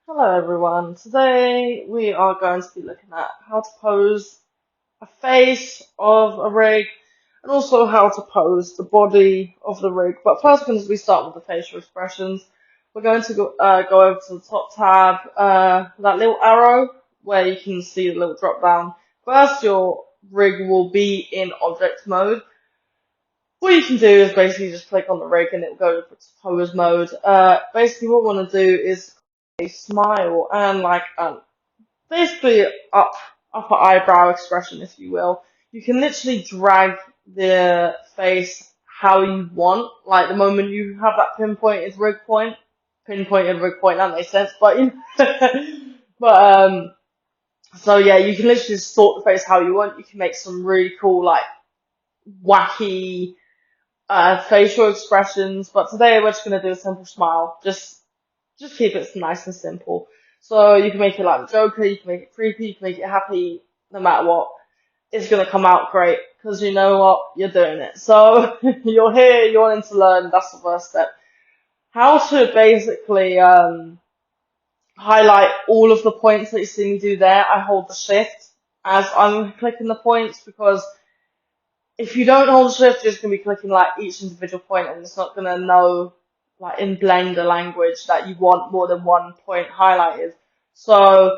Hello everyone. Today we are going to be looking at how to pose a face of a rig and also how to pose the body of the rig. But first, as we start with the facial expressions, we're going to go over to the top tab, that little arrow where you can see the little drop down. First, your rig will be in object mode. What you can do is basically just click on the rig and it will go to pose mode. Basically what we want to do is a smile and like basically upper eyebrow expression, if you will. You can literally drag the face how you want. Like the moment you have that pinpointed rig point, that makes sense. But but so yeah, you can literally just sort the face how you want. You can make some really cool like wacky facial expressions, but today we're just gonna do a simple smile. Just keep it nice and simple. So you can make it like the Joker, you can make it creepy, you can make it happy, no matter what. It's gonna come out great, because you know what? You're doing it. So you're here, you're wanting to learn, that's the first step. How to basically highlight all of the points that you see me do there. I hold the shift as I'm clicking the points, because if you don't hold shift, you're just going to be clicking like each individual point and it's not going to know like in Blender language that you want more than one point highlighted. So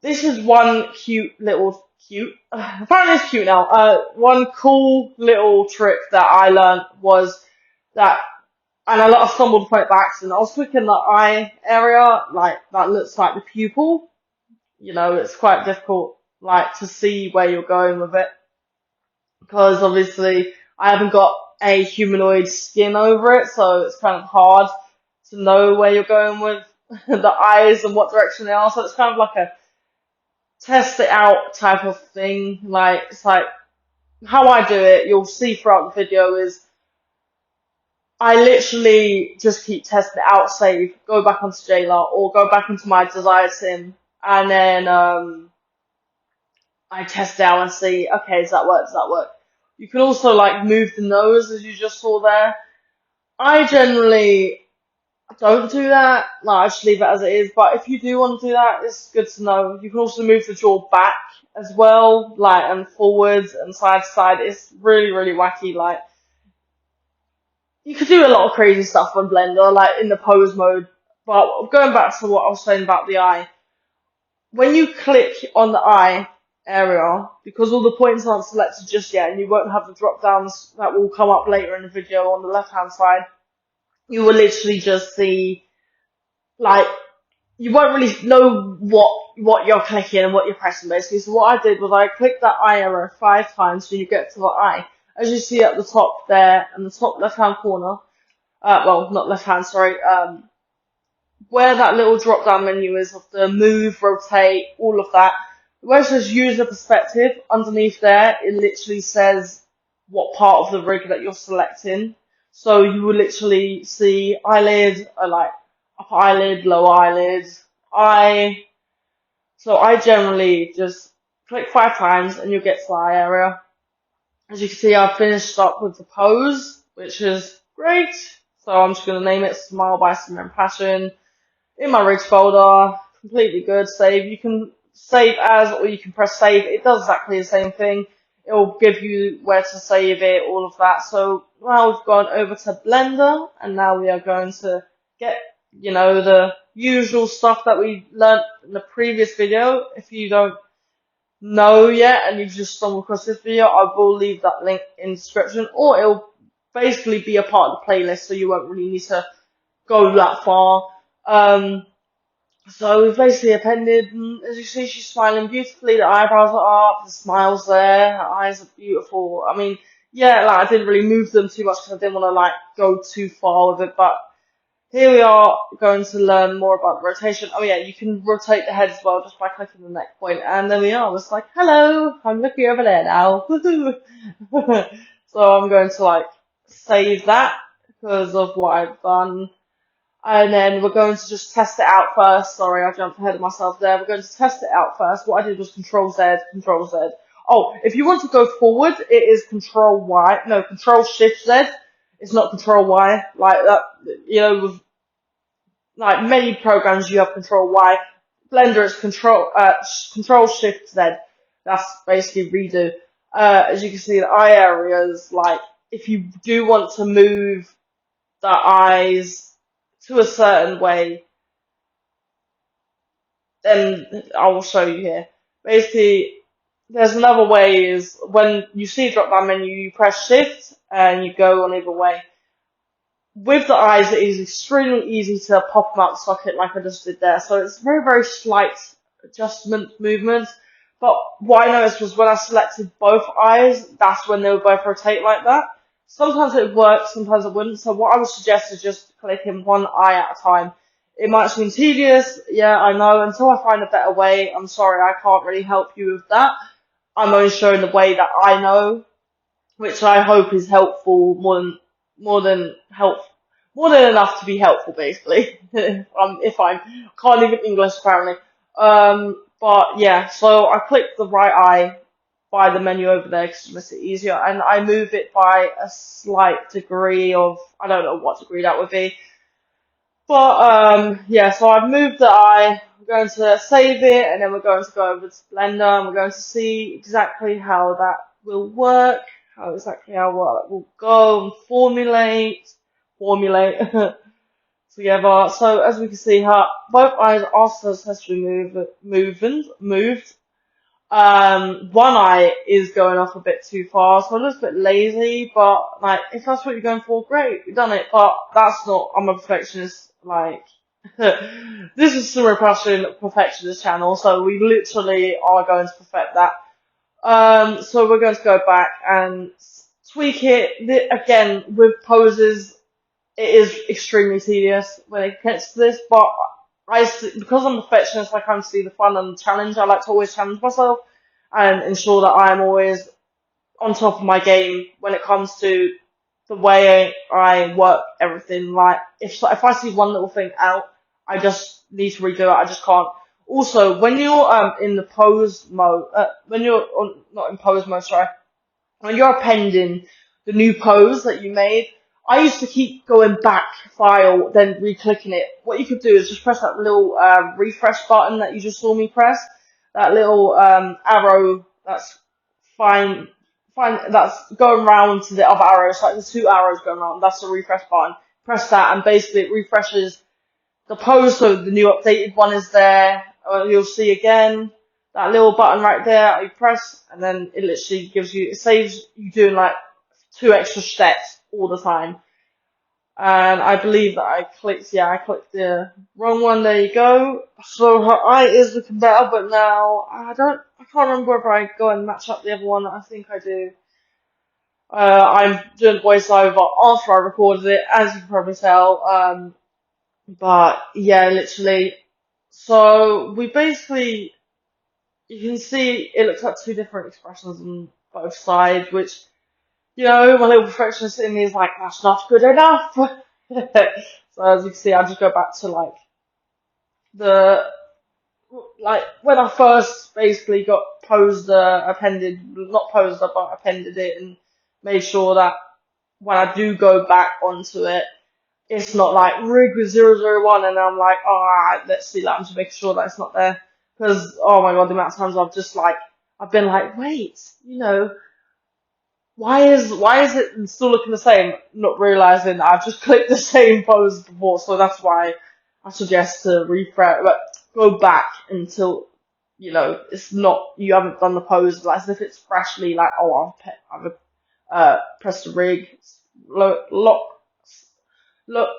this is one apparently it's cute now. One cool little trick that I learned was that, and I stumbled upon it by accident. I was clicking the eye area, like that looks like the pupil. You know, it's quite difficult like to see where you're going with it, because obviously I haven't got a humanoid skin over it, so it's kind of hard to know where you're going with the eyes and what direction they are. So it's kind of like a test it out type of thing. Like it's like how I do it. You'll see throughout the video is I literally just keep testing it out. Save, go back onto JLAR or go back into my desired sim, and then I test it out and see, okay, does that work? Does that work? You can also like move the nose as you just saw there. I generally don't do that. No, I just leave it as it is. But if you do want to do that, it's good to know. You can also move the jaw back as well, like and forwards and side to side. It's really, really wacky. Like you could do a lot of crazy stuff on Blender, like in the pose mode. But going back to what I was saying about the eye, when you click on the eye area, because all the points aren't selected just yet, and you won't have the drop downs that will come up later in the video on the left hand side, you will literally just see, like, you won't really know what you're clicking and what you're pressing basically. So what I did was I clicked that eye arrow 5 times when you get to the eye. As you see at the top there, in the top left hand corner, well, not left hand, sorry, where that little drop down menu is of the move, rotate, all of that. Where it says user perspective, underneath there, it literally says what part of the rig that you're selecting. So you will literally see eyelid, like upper eyelid, lower eyelid, eye. So I generally just click 5 times and you'll get to the eye area. As you can see, I've finished up with the pose, which is great. So I'm just going to name it Smile by Simran Passion. In my rigs folder, completely good. Save. You can save as, or you can press save. It does exactly the same thing. It will give you where to save it, all of that. So now we've gone over to Blender, and now we are going to get, you know, the usual stuff that we learnt in the previous video. If you don't know yet and you've just stumbled across this video, I will leave that link in the description, or it'll basically be a part of the playlist, so you won't really need to go that far. So we've basically appended, and as you see, she's smiling beautifully, the eyebrows are up, the smile's there, her eyes are beautiful. I mean, yeah, like, I didn't really move them too much because I didn't want to, like, go too far with it, but here we are going to learn more about rotation. Oh yeah, you can rotate the head as well just by clicking the neck point, and then we are, it's like, hello, I'm looking over there now. So I'm going to, like, save that because of what I've done. And then we're going to just test it out first. Sorry, I jumped ahead of myself there. We're going to test it out first. What I did was Control Z, Control Z. Oh, if you want to go forward, it is Control Y. No, Control Shift Z. It's not Control Y. Like that, you know, with like many programs you have control Y. Blender is control shift Z. That's basically redo. As you can see, the eye areas, like if you do want to move the eyes to a certain way, then I will show you here. Basically, there's another way is when you see a drop down menu, you press shift and you go on either way. With the eyes, it is extremely easy to pop them out the socket like I just did there. So it's very, very slight adjustment movements. But what I noticed was when I selected both eyes, that's when they would both rotate like that. Sometimes it would work, sometimes it wouldn't. So what I would suggest is just clicking one eye at a time. It might seem tedious, yeah, I know. Until I find a better way, I'm sorry, I can't really help you with that. I'm only showing the way that I know, which I hope is helpful more than help more than enough to be helpful, basically. If I can't even English apparently. But yeah, so I click the right eye by the menu over there because it makes it easier, and I move it by a slight degree of, I don't know what degree that would be. But yeah, so I've moved the eye. We're going to save it, and then we're going to go over to Blender, and we're going to see exactly how that will work, how that will go and formulate together. So as we can see, how both eyes are successfully moved. One eye is going off a bit too far, so I'm just a bit lazy. But like, if that's what you're going for, great, you've done it. But that's not. I'm a perfectionist. Like, this is Summer Perfectionist channel, so we literally are going to perfect that. So we're going to go back and tweak it. Again, with poses, it is extremely tedious when it gets to this, but because I'm a perfectionist, I kind of see the fun and the challenge. I like to always challenge myself and ensure that I'm always on top of my game when it comes to the way I work everything. Like, if I see one little thing out, I just need to redo it. I just can't. Also, when you're in the pose mode, when you're not in pose mode, sorry, when you're appending the new pose that you made, I used to keep going back file, then re-clicking it. What you could do is just press that little refresh button that you just saw me press, that little arrow that's that's going round to the other arrows, like the two arrows going round. That's the refresh button. Press that, and basically it refreshes the pose, so the new updated one is there. You'll see again that little button right there. You press, and then it literally it saves you doing like 2 extra steps all the time. And I believe that I clicked the wrong one. There you go. So her eye is looking better, but now I can't remember if I go and match up the other one. I think I do. I'm doing voiceover after I recorded it, as you can probably tell. But yeah, literally. So we basically, you can see it looks like 2 different expressions on both sides, which, you know, my little perfectionist in me is like, that's not good enough. So as you can see, I'll just go back to like when I first basically got appended it and made sure that when I do go back onto it, it's not like rig with 001 and I'm like, alright, let's see that. I'm just making sure that it's not there. Because, oh my god, the amount of times I've been like, wait, you know, why is it still looking the same? Not realizing that I've just clicked the same pose before, so that's why I suggest to refresh, but go back until, you know, it's not, you haven't done the pose, like as if it's freshly like, oh, I've pressed the rig,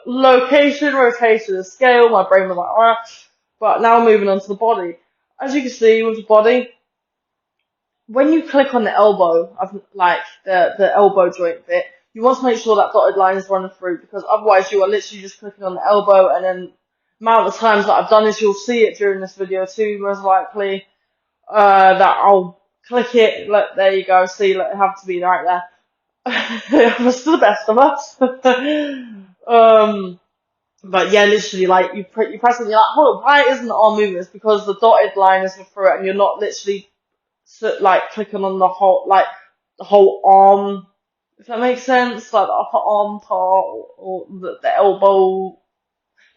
location, rotation, scale. My brain was like, ah. But now moving on to the body. As you can see with the body, when you click on the elbow, like the elbow joint bit, you want to make sure that dotted line is running through, because otherwise you are literally just clicking on the elbow, and then the amount of times that I've done this, you'll see it during this video too, most likely, that I'll click it, there you go, see, it have to be right there. That's the best of us. But yeah, literally, like, you press it and you're like, hold on, why isn't the arm moving? It's because the dotted line is through it, and you're not literally like clicking on the whole arm, if that makes sense, like the upper arm part or the elbow.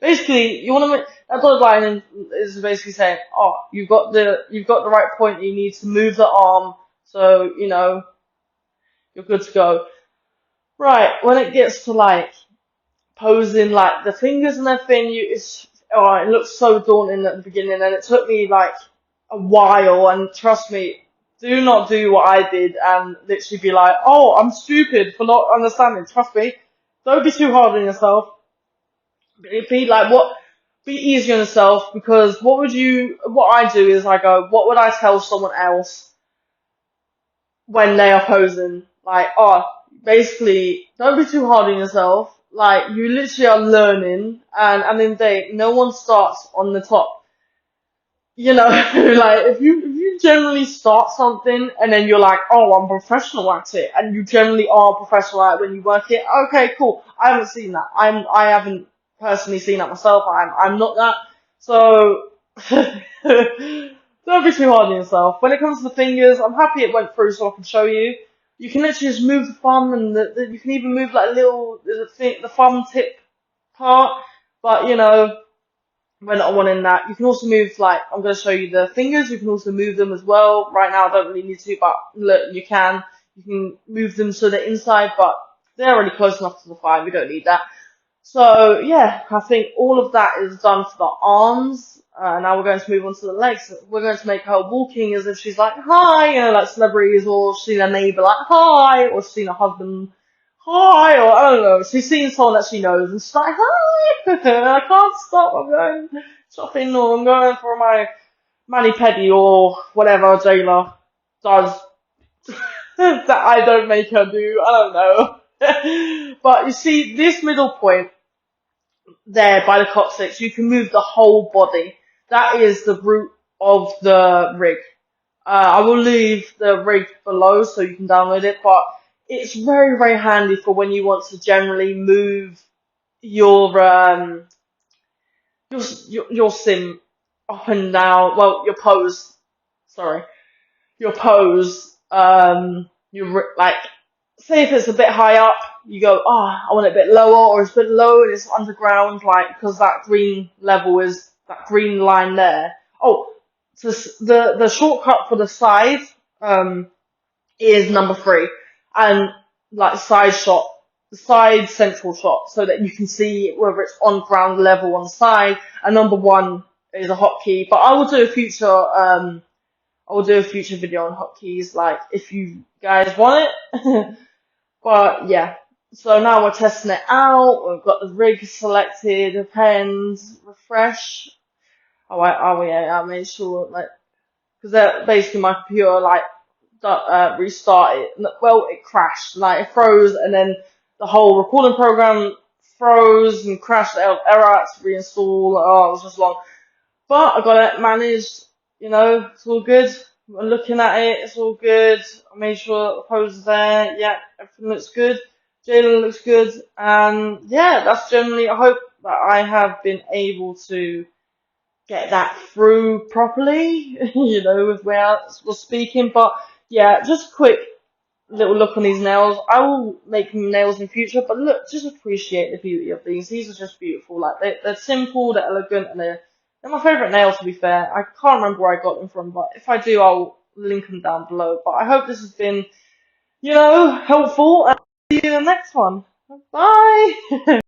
Basically, you want to make that dotted line is basically saying, oh, you've got the right point. You need to move the arm, so you know you're good to go. Right, when it gets to like posing like the fingers and everything, it looks so daunting at the beginning, and it took me like a while. And trust me, do not do what I did and literally be like, oh, I'm stupid for not understanding. Trust me, don't be too hard on yourself. Be like what? Be easy on yourself, because what I do is I go, what would I tell someone else when they are posing? Like, oh, basically, don't be too hard on yourself. Like, you literally are learning, and at the end of the day, no one starts on the top. You know, like, if you generally start something, and then you're like, oh, I'm professional at it, and you generally are professional at it when you work it, okay, cool. I haven't seen that. I haven't personally seen that myself. I'm not that. So, don't be too hard on yourself. When it comes to the fingers, I'm happy it went through so I can show you. You can literally just move the thumb, and you can even move like a little, the thumb tip part. But, you know, we're not wanting that. You can also move, like, I'm going to show you the fingers. You can also move them as well. Right now, I don't really need to, but look, you can. You can move them so they're inside, but they're already close enough to the fire. We don't need that. So yeah, I think all of that is done for the arms. Now we're going to move on to the legs. We're going to make her walking as if she's like, hi, you know, like celebrities, or she's seen a neighbour like, hi, or she's seen a husband, hi, or I don't know, she's seen someone that she knows and she's like, hi, I can't stop, I'm going shopping, or I'm going for my mani-pedi, or whatever Jayla does that I don't make her do, I don't know. But you see, this middle point, there by the coccyx, you can move the whole body. That is the root of the rig. I will leave the rig below so you can download it, but it's very, very handy for when you want to generally move your your sim up and down. Well, your pose. Sorry, your pose. Like, say if it's a bit high up, you go, oh, I want it a bit lower, or it's a bit low and it's underground, like, because that green level is, that green line there. Oh, so the shortcut for the side, is number 3, and, like, side shot, the side central shot, so that you can see whether it's on ground level on the side, and number 1 is a hotkey, but I will do a future video on hotkeys, like, if you guys want it. But yeah, so now we're testing it out. We've got the rig selected, append, refresh. Yeah, I made sure, like, because basically my computer, like, restarted. Well, it crashed, like, it froze, and then the whole recording program froze and crashed. Error, I had to reinstall. Oh, it was just long. But I got it managed, you know, it's all good. I'm looking at it, it's all good. I made sure the pose is there. Yeah, everything looks good. Jalen looks good. And yeah, that's generally, I hope that I have been able to get that through properly, you know, with where I was speaking. But yeah, just a quick little look on these nails. I will make nails in future, but look, just appreciate the beauty of these. These are just beautiful. Like, they're simple, they're elegant, and they're my favourite nails, to be fair. I can't remember where I got them from, but if I do, I'll link them down below. But I hope this has been, you know, helpful, and see you in the next one. Bye!